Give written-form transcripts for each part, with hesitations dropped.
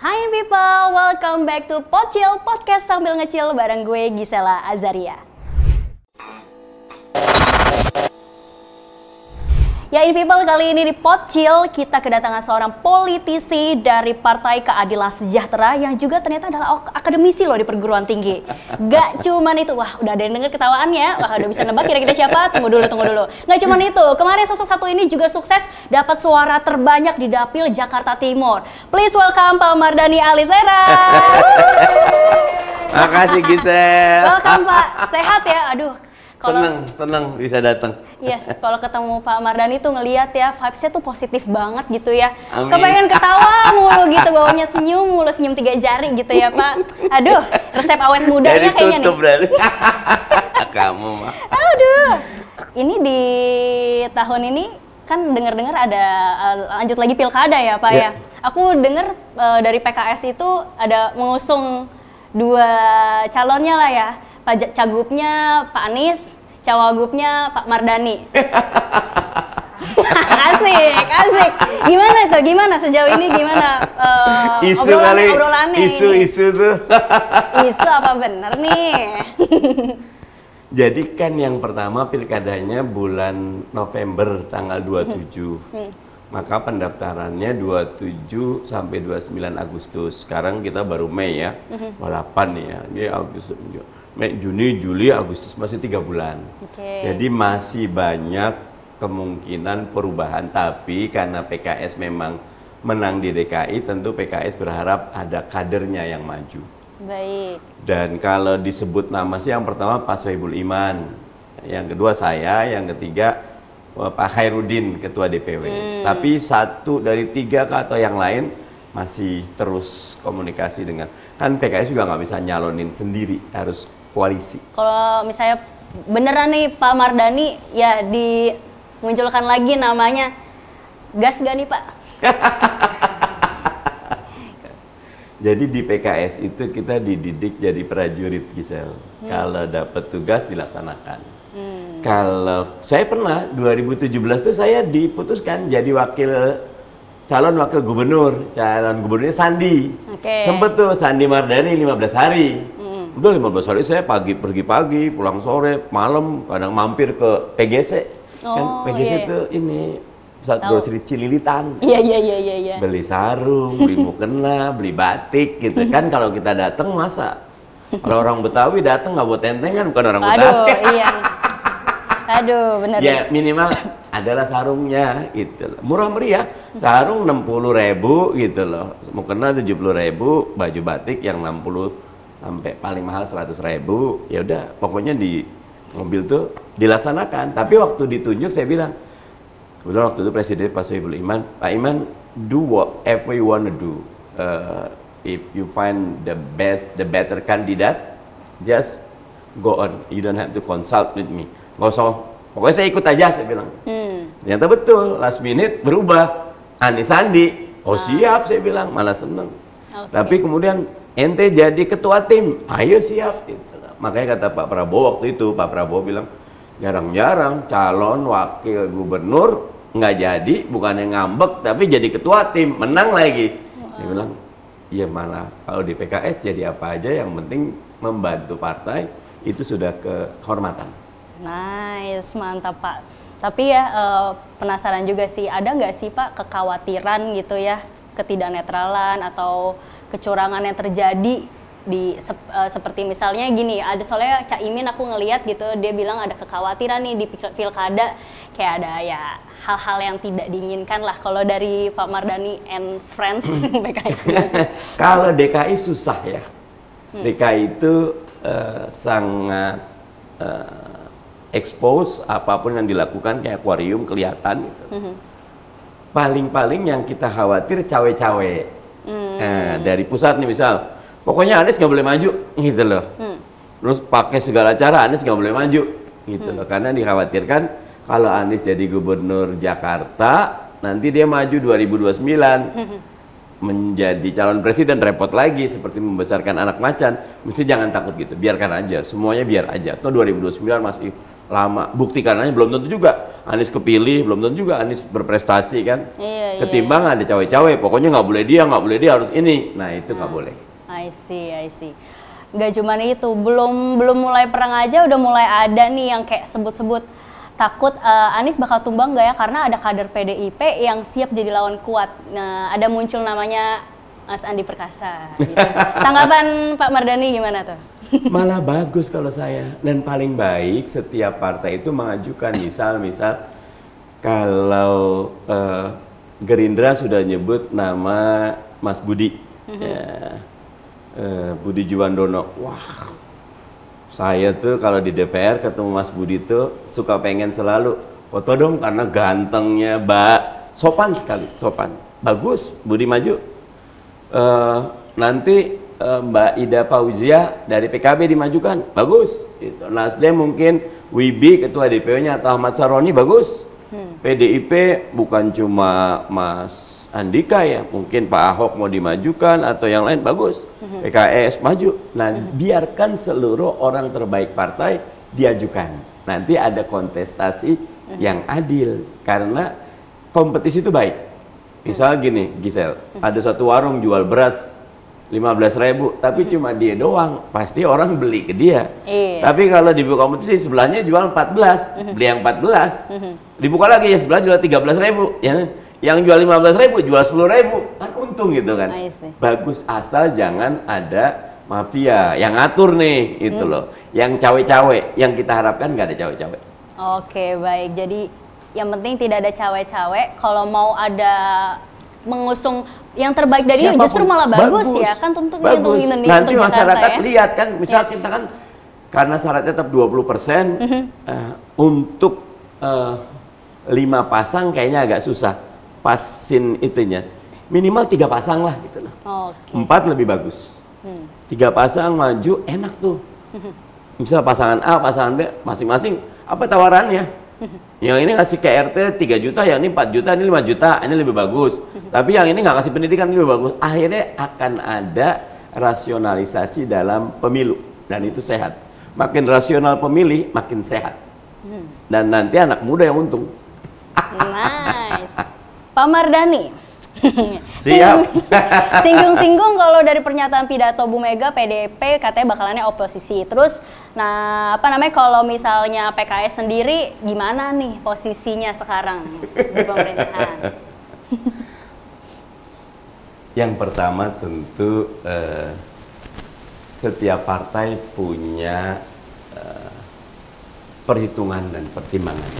Hai people, welcome back to Pocil, podcast sambil ngecil bareng gue Gisela Azaria. Ya ini people, kali ini di Pocil kita kedatangan seorang politisi dari Partai Keadilan Sejahtera yang juga ternyata adalah akademisi loh di perguruan tinggi. Gak cuman itu, wah udah ada yang denger ketawaannya, wah udah bisa nebak kira-kira siapa, tunggu dulu. Gak cuman itu, kemarin sosok satu ini juga sukses dapat suara terbanyak di Dapil Jakarta Timur. Please welcome Pak Mardhani Alisera. Makasih Gisel. Welcome Pak, sehat ya? Aduh. Seneng bisa datang. Yes, kalau ketemu Pak Mardhani tuh ngelihat ya vibes-nya tuh positif banget gitu ya. Amin. Kepengen ketawa mulu gitu, bawanya senyum mulu, senyum 3 jari gitu ya Pak. Aduh, resep awet mudanya kayaknya nih. Berarti. Kamu mah. Aduh. Ini di tahun ini kan dengar-dengar ada lanjut lagi pilkada ya Pak ya. Aku dengar dari PKS itu ada mengusung 2 calonnya lah ya. Pak Cagupnya Pak Anies, Cawagupnya Pak Mardhani. Asik. Gimana sejauh ini gimana obrolannya? Isu tuh. Isu apa bener nih? Jadi kan yang pertama pilkadanya bulan November tanggal 27. Maka pendaftarannya 27 sampai 29 Agustus. Sekarang kita baru Mei ya. 28 ya. Jadi Agustus, Mei, Juni, Juli, Agustus masih 3 bulan. Jadi masih banyak kemungkinan perubahan. Tapi karena PKS memang menang di DKI, tentu PKS berharap ada kadernya yang maju. Baik. Dan kalau disebut nama sih yang pertama Pak Sohibul Iman, yang kedua saya, yang ketiga Pak Khairuddin Ketua DPW. Tapi 1 dari 3 atau yang lain masih terus komunikasi dengan, kan PKS juga nggak bisa nyalonin sendiri, harus koalisi. Kalau misalnya beneran nih Pak Mardhani ya dimunculkan lagi namanya, gas gak nih Pak? Jadi di PKS itu kita dididik jadi prajurit Gisel. Kalau dapat tugas dilaksanakan. Kalau saya pernah 2017 tuh saya diputuskan jadi calon wakil gubernur. Calon gubernurnya Sandi. Sempet tuh Sandi Mardhani 15 hari. Udah 15 hari saya pergi pagi, pulang sore, malam, kadang mampir ke PGC. Kan PGC itu ini pusat grocery Cililitan. Iya. Beli sarung, beli mukena, beli batik gitu kan. Kalau kita datang masa kalau orang Betawi datang nggak bawa tentengan, bukan orang Betawi. Iya. Aduh, benar. Ya minimal adalah sarungnya gitu loh. Murah meriah. Sarung 60.000 gitu loh. Mukena 70.000, baju batik yang 60 sampai paling mahal 100.000. Ya udah, pokoknya di mobil tuh dilaksanakan. Tapi waktu ditunjuk saya bilang, kebetulan waktu itu Presiden Pak Sohibul Iman, Pak Iman, do whatever you wanna do. If you find the better candidate, just go on. You don't have to consult with me. Nggak usah, pokoknya saya ikut aja, saya bilang. Ternyata betul, last minute berubah. Anies Sandi, siap, saya bilang, malah seneng. Tapi kemudian ente jadi ketua tim, ayo siap. Gitu. Makanya kata Pak Prabowo waktu itu, Pak Prabowo bilang, jarang-jarang calon wakil gubernur nggak jadi, bukannya ngambek, tapi jadi ketua tim, menang lagi. Dia bilang, iya malah kalau di PKS jadi apa aja, yang penting membantu partai, itu sudah kehormatan. Nice, mantap Pak. Tapi ya penasaran juga sih, ada nggak sih Pak kekhawatiran gitu ya, ketidaknetralan atau kecurangan yang terjadi di seperti misalnya gini, ada soalnya Cak Imin aku ngelihat gitu, dia bilang ada kekhawatiran nih di pilkada kayak ada ya hal-hal yang tidak diinginkan lah. Kalau dari Pak Mardhani and friends PKS. Kalau DKI susah ya. DKI itu sangat expose, apapun yang dilakukan kayak akuarium kelihatan gitu. Paling-paling yang kita khawatir cawe-cawe. Dari pusat nih misal, pokoknya Anies nggak boleh maju gitu loh. Terus pakai segala cara Anies nggak boleh maju gitu loh, karena dikhawatirkan kalau Anies jadi gubernur Jakarta nanti dia maju 2029 menjadi calon presiden, repot lagi seperti membesarkan anak macan. Mesti jangan takut gitu, biarkan aja, semuanya biar aja. Atau 2029 masih lama. Buktikan aja belum tentu juga Anies kepilih, belum tentu juga Anies berprestasi kan. Iya, Ketimbang ada cawe-cawe, pokoknya nggak boleh dia harus ini. Nah itu nggak boleh. I see. Nggak cuman itu, belum mulai perang aja udah mulai ada nih yang kayak sebut-sebut takut Anies bakal tumbang nggak ya karena ada kader PDIP yang siap jadi lawan kuat. Nah, ada muncul namanya Mas Andi Perkasa. Gitu. Tanggapan Pak Mardhani gimana tuh? Malah bagus kalau saya. Dan paling baik setiap partai itu mengajukan misal kalau Gerindra sudah nyebut nama Mas Budi, Budi Juwandono. Wah, saya tuh kalau di DPR ketemu Mas Budi tuh suka pengen selalu foto dong karena gantengnya, sopan sekali, sopan, bagus. Budi maju. Nanti Mbak Ida Fauzia dari PKB dimajukan, bagus. Gitu. Nasdem mungkin Wibi ketua DPO-nya atau Ahmad Saroni, bagus. PDIP bukan cuma Mas Andika ya, mungkin Pak Ahok mau dimajukan atau yang lain, bagus. PKS maju. Nah, biarkan seluruh orang terbaik partai diajukan. Nanti ada kontestasi yang adil karena kompetisi itu baik. Misal gini, Gisel, ada satu warung jual beras 15.000, tapi cuma dia doang, pasti orang beli ke dia. Tapi kalau dibuka kompetisi sebelahnya jual 14, beli yang 14, dibuka lagi ya sebelah jual 13.000, ya. Yang jual 15.000 jual 10.000, kan untung gitu kan. Bagus, asal jangan ada mafia yang ngatur nih, itu loh. Yang cawe-cawe, yang kita harapkan nggak ada cawe-cawe. Oke, baik. Jadi yang penting tidak ada cawe-cawe. Kalau mau ada mengusung yang terbaik dari you, justru malah bagus ya kan, tentu untuk Indonesia. Nanti untuk masyarakat Jakarta, lihat kan, misal kita kan karena syaratnya tetap 20%, untuk 5 pasang kayaknya agak susah pasin itunya, minimal 3 pasang lah gitu loh. 4 lebih bagus. 3 pasang maju enak tuh. Misal pasangan A, pasangan B, masing-masing apa tawarannya? Yang ini ngasih KRT 3 juta, yang ini 4 juta, ini 5 juta, ini lebih bagus. Tapi yang ini nggak ngasih pendidikan, ini lebih bagus. Akhirnya akan ada rasionalisasi dalam pemilu, dan itu sehat. Makin rasional pemilih, makin sehat. Dan nanti anak muda yang untung. Nice. Pak Mardhani. Siap. Singgung-singgung kalau dari pernyataan pidato Bu Mega, PDIP katanya bakalannya oposisi. Terus, nah kalau misalnya PKS sendiri gimana nih posisinya sekarang di pemerintahan? Yang pertama tentu setiap partai punya perhitungan dan pertimbangan.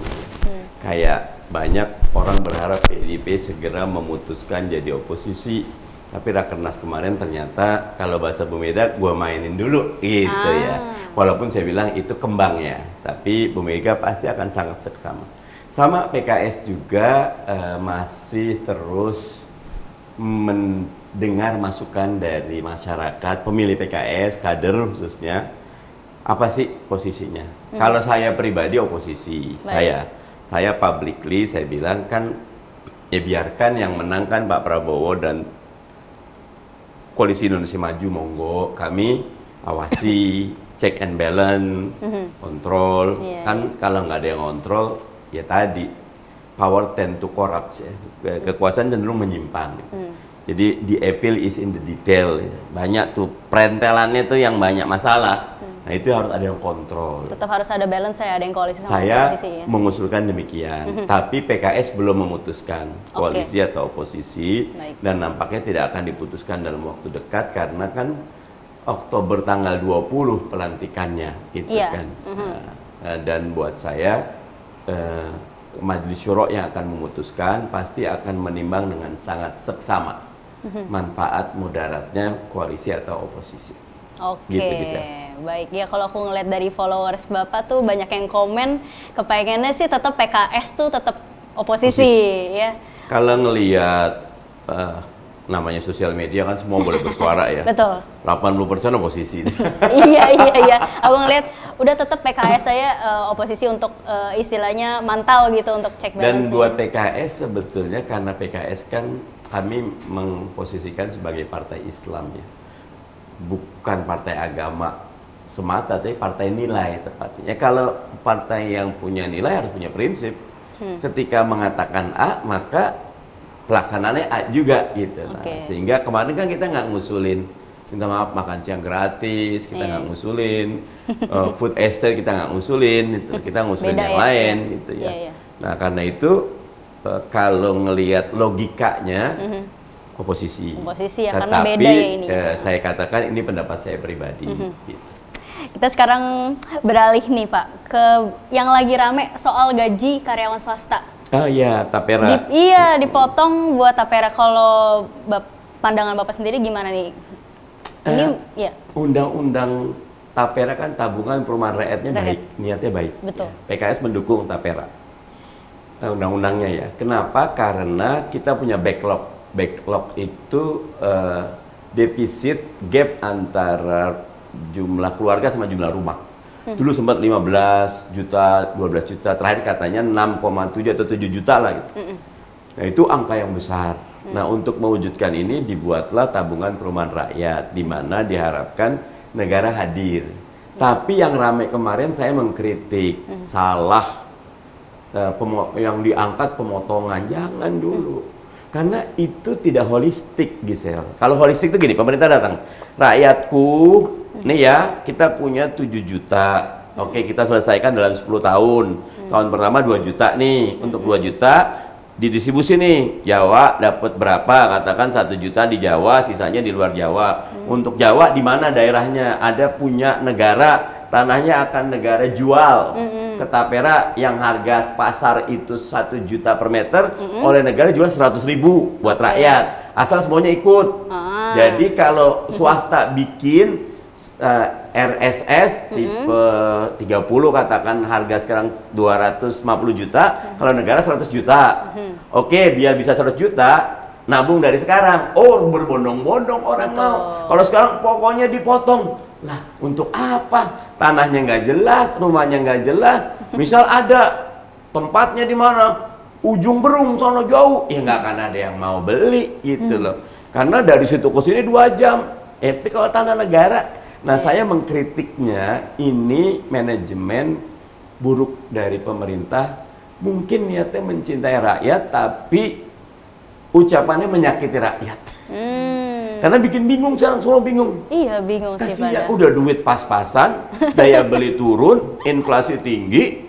Kayak banyak orang berharap PDIP segera memutuskan jadi oposisi, tapi Rakernas kemarin ternyata kalau bahasa Bu Mega, gua mainin dulu gitu ya. Walaupun saya bilang itu kembang ya, tapi Bu Mega pasti akan sangat seksama. Sama PKS juga masih terus mendengar masukan dari masyarakat, pemilih PKS, kader khususnya, apa sih posisinya. Kalau saya pribadi oposisi, saya publicly saya bilang kan ya biarkan yang menang kan Pak Prabowo dan Koalisi Indonesia Maju, monggo kami awasi, check and balance, kontrol. Kan kalau nggak ada yang kontrol ya tadi power tend to corrupt ya. Kekuasaan cenderung menyimpang. Jadi the evil is in the detail. Banyak tuh perentelannya tuh yang banyak masalah. Nah itu harus ada yang kontrol. Tetap harus ada balance ya, ada yang koalisi sama oposisi. Saya mengusulkan demikian, tapi PKS belum memutuskan koalisi atau oposisi. Dan nampaknya tidak akan diputuskan dalam waktu dekat karena kan Oktober tanggal 20 pelantikannya itu kan. Dan buat saya Majelis Syuro yang akan memutuskan pasti akan menimbang dengan sangat seksama manfaat mudaratnya koalisi atau oposisi. Gitu, baik ya. Kalau aku ngeliat dari followers Bapak tuh banyak yang komen kepengennya sih tetap PKS tuh tetap oposisi ya. Kalau ngelihat namanya sosial media kan semua boleh bersuara ya. Betul. 80% oposisi. Iya. Aku ngeliat udah tetap PKS saya oposisi untuk istilahnya mantau gitu untuk cek balance. Dan buat PKS sebetulnya karena PKS kan kami mengposisikan sebagai partai Islam ya. Bukan partai agama semata, tapi partai nilai tepatnya. Kalau partai yang punya nilai harus punya prinsip. Ketika mengatakan A, maka pelaksanaannya A juga gitu. Nah, sehingga kemarin kan kita nggak ngusulin, minta maaf makan siang gratis, kita nggak ngusulin, food estate kita nggak ngusulin, gitu. Kita ngusulin yang lain gitu ya. Nah karena itu kalau ngelihat logikanya oposisi ya, karena beda ya ini. Saya katakan ini pendapat saya pribadi. Gitu. Kita sekarang beralih nih Pak ke yang lagi rame soal gaji karyawan swasta. Oh iya, tapera. Dipotong buat tapera. Kalau pandangan Bapak sendiri gimana nih? Ini ya. Undang-undang tapera kan tabungan perumahan rakyatnya baik, niatnya baik. Betul. PKS mendukung tapera. Undang-undangnya ya. Kenapa? Karena kita punya backlog. Backlog itu defisit gap antara jumlah keluarga sama jumlah rumah. Dulu sempat 15 juta, 12 juta, terakhir katanya 6,7 atau 7 juta lah gitu. Nah itu angka yang besar. Nah untuk mewujudkan ini dibuatlah tabungan perumahan rakyat, di mana diharapkan negara hadir. Tapi yang ramai kemarin saya mengkritik, salah yang diangkat pemotongan, jangan dulu. Karena itu tidak holistik, Gisel. Kalau holistik itu gini, pemerintah datang, rakyatku, nih ya, kita punya 7 juta. Oke, kita selesaikan dalam 10 tahun. Tahun pertama 2 juta nih. Untuk 2 juta didistribusi nih. Jawa dapat berapa? Katakan 1 juta di Jawa, sisanya di luar Jawa. Untuk Jawa di mana daerahnya? Ada punya negara, tanahnya akan negara jual ke tapera yang harga pasar itu 1 juta per meter, oleh negara jual 100.000 buat rakyat. Asal semuanya ikut. Jadi kalau swasta bikin RSS tipe 30 katakan harga sekarang 250 juta, kalau negara 100 juta. Oke, biar bisa 100 juta, nabung dari sekarang. Oh, berbondong-bondong orang mau. Kalau sekarang pokoknya dipotong. Lah, untuk apa? Tanahnya nggak jelas, rumahnya nggak jelas. Misal ada tempatnya di mana? Ujung Berung, sono jauh. Ya nggak akan ada yang mau beli gitu loh. Karena dari situ ke sini 2 jam. Tapi kalau tanah negara. Nah, saya mengkritiknya ini manajemen buruk dari pemerintah. Mungkin niatnya mencintai rakyat, tapi ucapannya menyakiti rakyat. Karena bikin bingung sekarang, semua bingung. Iya, bingung sih pada. Udah duit pas-pasan, daya beli turun, inflasi tinggi.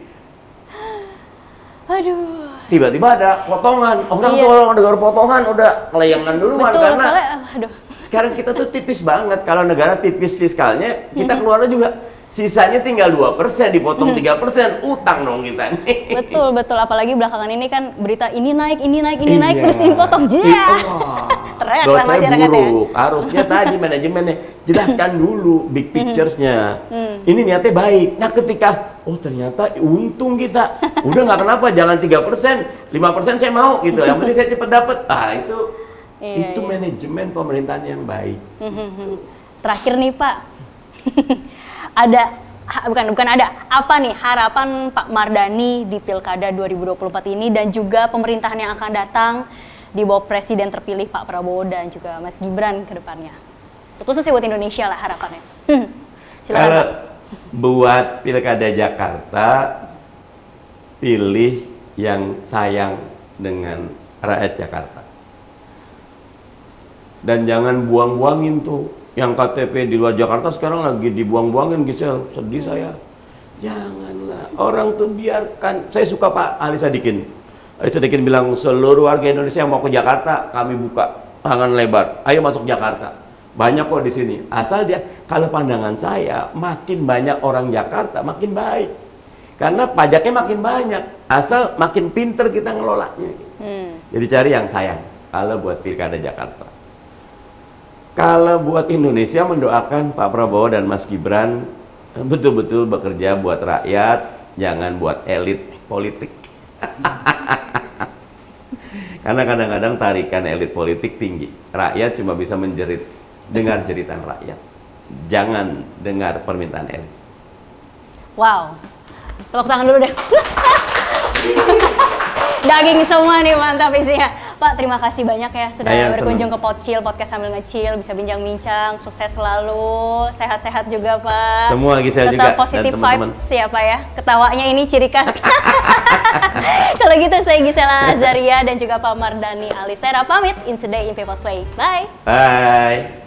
Aduh. Tiba-tiba ada potongan. Orang tuh orang dengar potongan udah kelayangan duluan. Betul, karena soalnya, aduh. Sekarang kita tuh tipis banget. Kalau negara tipis fiskalnya, kita keluarnya juga sisanya tinggal 2%, dipotong 3%, utang dong kita nih. Betul, betul. Apalagi belakangan ini kan berita ini naik, terus dipotong. Buat saya buruk. Harusnya tadi manajemennya jelaskan dulu big pictures-nya. Ini niatnya baik. Nah ketika, oh ternyata untung kita. Udah nggak kenapa, jangan 3%, 5% saya mau gitu. Yang penting saya cepet dapat. Itu manajemen pemerintahan yang baik. Terakhir nih Pak, apa nih harapan Pak Mardhani di Pilkada 2024 ini dan juga pemerintahan yang akan datang di bawah Presiden terpilih Pak Prabowo dan juga Mas Gibran ke depannya? Khususnya buat Indonesia lah harapannya. Silakan. Kalau buat Pilkada Jakarta, pilih yang sayang dengan rakyat Jakarta. Dan jangan buang-buangin tuh yang KTP di luar Jakarta sekarang lagi dibuang-buangin, Gisel. Sedih saya. Janganlah. Orang tuh biarkan. Saya suka Pak Ali Sadikin. Ali Sadikin bilang seluruh warga Indonesia yang mau ke Jakarta kami buka tangan lebar. Ayo masuk Jakarta. Banyak kok di sini. Asal dia, kalau pandangan saya, makin banyak orang Jakarta makin baik. Karena pajaknya makin banyak. Asal makin pinter kita ngelolanya. Jadi cari yang sayang. Kalau buat Pilkada Jakarta. Kalau buat Indonesia, mendoakan Pak Prabowo dan Mas Gibran betul-betul bekerja buat rakyat, jangan buat elit politik. Karena kadang-kadang tarikan elit politik tinggi. Rakyat cuma bisa dengar jeritan rakyat. Jangan dengar permintaan elit. Wow, tepuk tangan dulu deh. Daging semua nih, mantap isinya. Pak, terima kasih banyak ya sudah Ayo, berkunjung senang. ke Pocil, podcast sambil ngecil, bisa bincang-bincang, sukses selalu, sehat-sehat juga Pak. Semua Gisel juga, tetap dan positive teman-teman. vibes ya Pak ya, ketawanya ini ciri khas. Kalau gitu saya Gisela Azaria dan juga Pak Mardani Alisera pamit in Today in People's Way. Bye! Bye!